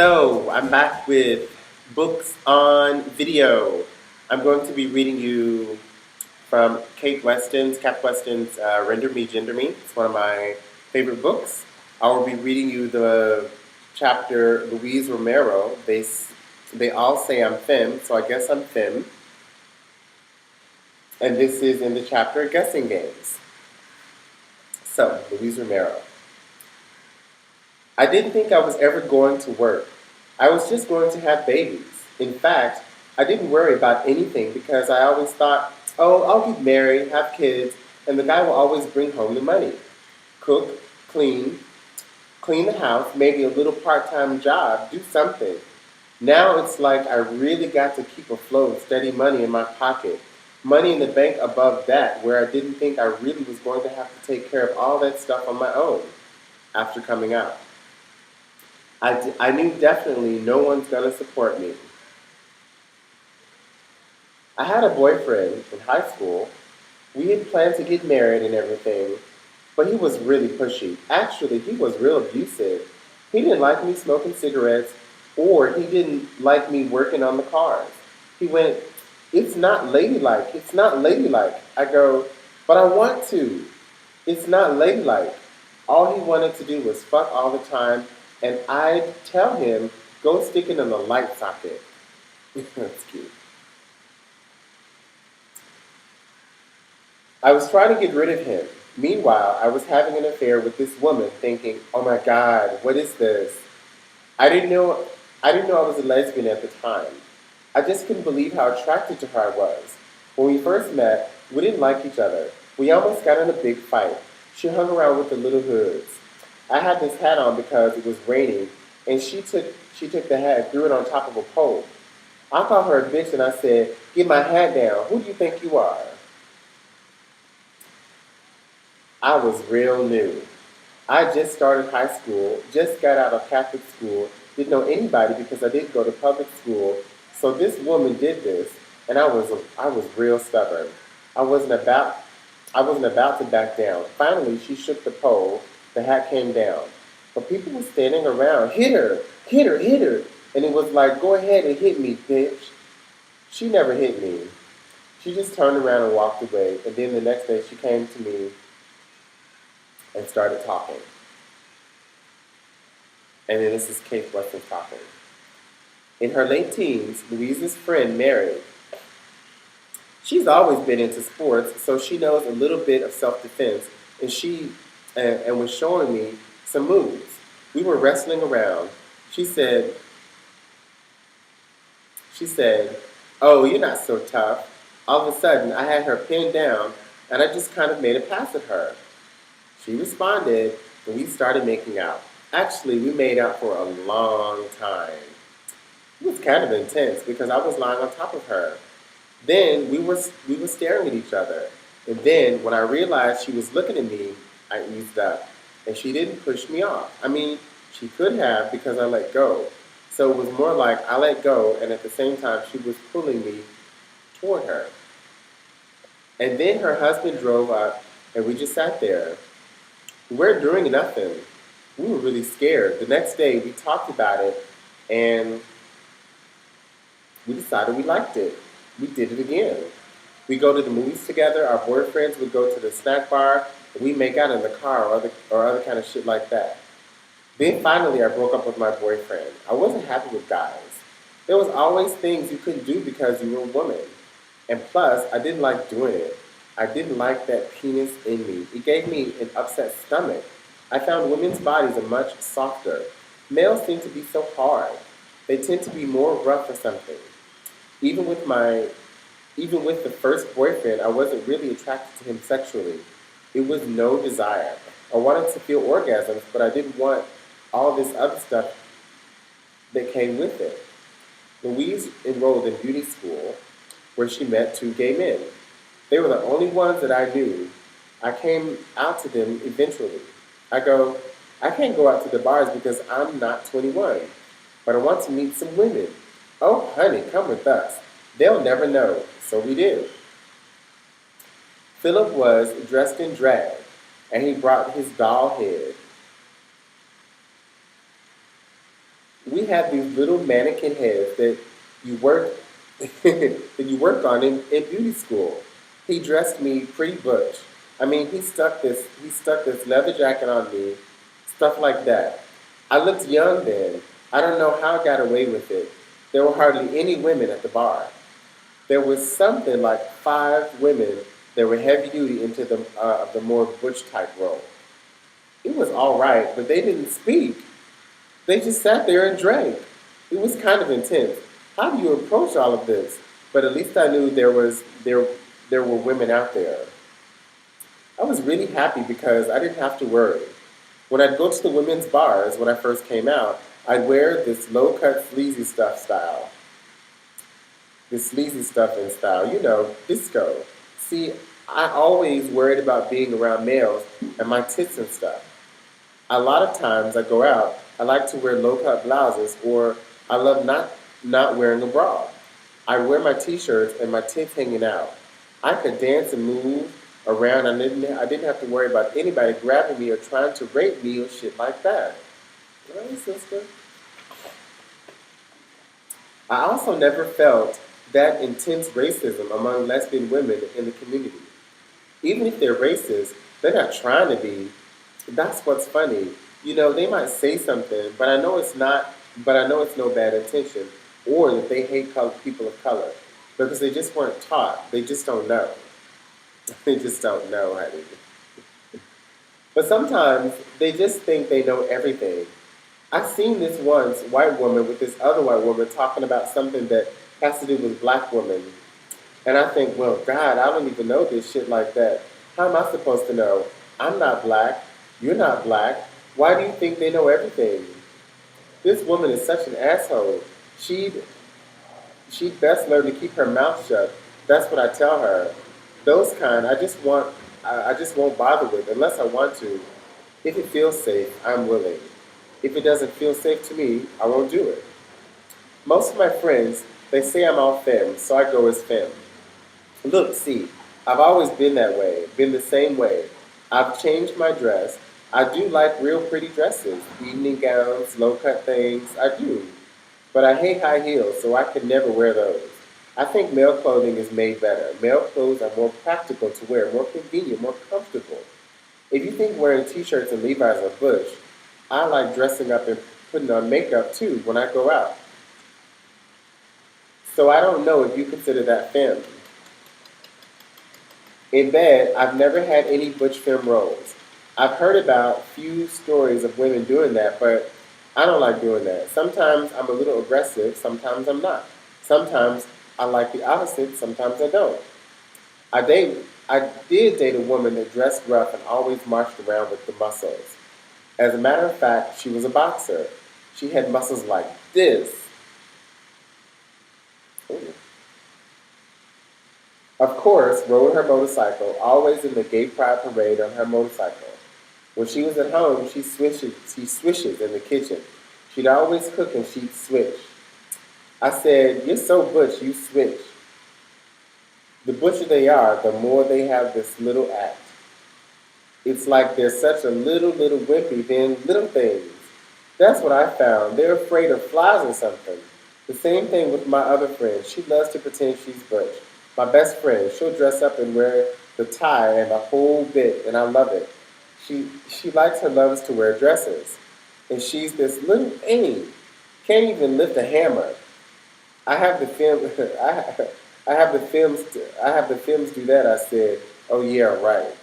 So, I'm back with books on video. I'm going to be reading you from Kath Weston's Render Me, Gender Me. It's one of my favorite books. I will be reading you the chapter Louise Romero. They all say I'm femme, so I guess I'm femme. And this is in the chapter Guessing Games. So, Louise Romero. I didn't think I was ever going to work. I was just going to have babies. In fact, I didn't worry about anything because I always thought, oh, I'll get married, have kids, and the guy will always bring home the money. Cook, clean, clean the house, maybe a little part-time job, do something. Now it's like I really got to keep afloat, steady money in my pocket. Money in the bank above that, where I didn't think I really was going to have to take care of all that stuff on my own after coming out. I knew definitely no one's going to support me. I had a boyfriend in high school. We had planned to get married and everything, but he was really pushy. Actually, he was real abusive. He didn't like me smoking cigarettes, or he didn't like me working on the cars. He went, "It's not ladylike. It's not ladylike." I go, "But I want to. It's not ladylike." All he wanted to do was fuck all the time, and I'd tell him, "Go stick it in the light socket." That's cute. I was trying to get rid of him. Meanwhile, I was having an affair with this woman, thinking, "Oh my God, what is this?" I didn't know I didn't know I was a lesbian at the time. I just couldn't believe how attracted to her I was. When we first met, we didn't like each other. We almost got in a big fight. She hung around with the little hoods. I had this hat on because it was raining, and she took the hat and threw it on top of a pole. I called her a bitch and I said, "Get my hat down. Who do you think you are?" I was real new. I just started high school, just got out of Catholic school, didn't know anybody because I didn't go to public school. So this woman did this, and I was real stubborn. I wasn't about I wasn't about to back down. Finally, she shook the pole. The hat came down. But people were standing around. "Hit her! Hit her! Hit her!" And it was like, "Go ahead and hit me, bitch." She never hit me. She just turned around and walked away. And then the next day she came to me and started talking. And then this is Kate Weston talking. In her late teens, Louise's friend married. She's always been into sports, so she knows a little bit of self-defense, and she was showing me some moves. We were wrestling around. She said, she said, "Oh, you're not so tough." All of a sudden, I had her pinned down, and I just kind of made a pass at her. She responded, and we started making out. Actually, we made out for a long time. It was kind of intense because I was lying on top of her. Then we were staring at each other. And then when I realized she was looking at me, I eased up. And she didn't push me off. I mean, she could have because I let go. So it was more like I let go, and at the same time she was pulling me toward her. And then her husband drove up, and we just sat there. We weren't doing nothing. We were really scared. The next day we talked about it, and we decided we liked it. We did it again. We go to the movies together. Our boyfriends would go to the snack bar. And we make out in the car or other kind of shit like that. Then finally I broke up with my boyfriend. I wasn't happy with guys. There was always things you couldn't do because you were a woman. And plus, I didn't like doing it. I didn't like that penis in me. It gave me an upset stomach. I found women's bodies are much softer. Males seem to be so hard. They tend to be more rough or something. Even with my Even with the first boyfriend, I wasn't really attracted to him sexually. It was no desire. I wanted to feel orgasms, but I didn't want all this other stuff that came with it. Louise enrolled in beauty school where she met two gay men. They were the only ones that I knew. I came out to them eventually. I go, "I can't go out to the bars because I'm not 21, but I want to meet some women." "Oh, honey, come with us. They'll never know." So we did. Philip was dressed in drag, and he brought his doll head. We We had these little mannequin heads that you work that you work on in beauty school. He dressed me pretty butch. I mean, he stuck this leather jacket on me, stuff like that. I looked young then. I don't know how I got away with it. There were hardly any women at the bar. There was something like 5 women that were heavy duty into the more butch type role. It was all right, but they didn't speak. They just sat there and drank. It was kind of intense. How do you approach all of this? But at least I knew there were women out there. I was really happy because I didn't have to worry. When I'd go to the women's bars when I first came out, I'd wear this low cut sleazy stuff style. This sleazy stuff in style, disco. See, I always worried about being around males and my tits and stuff. A lot of times I go out, I like to wear low cut blouses or I love not wearing a bra. I wear my t-shirts and my tits hanging out. I could dance and move around. I didn't have to worry about anybody grabbing me or trying to rape me or shit like that. Right, sister? I also never felt that intense racism among lesbian women in the community. Even if they're racist, they're not trying to be. That's what's funny. They might say something, but I know it's not. But I know it's no bad intention, or that they hate people of color because they just weren't taught. They just don't know. They just don't know, honey. But sometimes they just think they know everything. I've seen this once white woman with this other white woman talking about something that has to do with black women. And I think, well, God, I don't even know this shit like that. How am I supposed to know? I'm not black. You're not black. Why do you think they know everything? This woman is such an asshole. She'd best learn to keep her mouth shut. That's what I tell her. Those kind, I just won't bother with unless I want to. If it feels safe, I'm willing. If it doesn't feel safe to me, I won't do it. Most of my friends, they say I'm all femme, so I go as femme. Look, see, I've always been that way, been the same way. I've changed my dress. I do like real pretty dresses, evening gowns, low-cut things, I do. But I hate high heels, so I could never wear those. I think male clothing is made better. Male clothes are more practical to wear, more convenient, more comfortable. If you think wearing t-shirts and Levi's are butch, I like dressing up and putting on makeup too when I go out. So I don't know if you consider that femme. In bed, I've never had any butch femme roles. I've heard about few stories of women doing that, but I don't like doing that. Sometimes I'm a little aggressive, sometimes I'm not. Sometimes I like the opposite, sometimes I don't. I did date a woman that dressed rough and always marched around with the muscles. As a matter of fact, she was a boxer. She had muscles like this. Ooh. Of course, rode her motorcycle, always in the gay pride parade on her motorcycle. When she was at home, she swishes in the kitchen. She'd always cook and she'd swish. I said, "You're so butch, you swish." The butcher they are, the more they have this little act. It's like they're such a little wimpy than little things. That's what I found. They're afraid of flies or something. The same thing with my other friend. She loves to pretend she's butch. My best friend, she'll dress up and wear the tie and the whole bit, and I love it. She likes her lovers to wear dresses. And she's this little thing. Can't even lift a hammer. I have the film I have the films do that, I said. Oh yeah, right.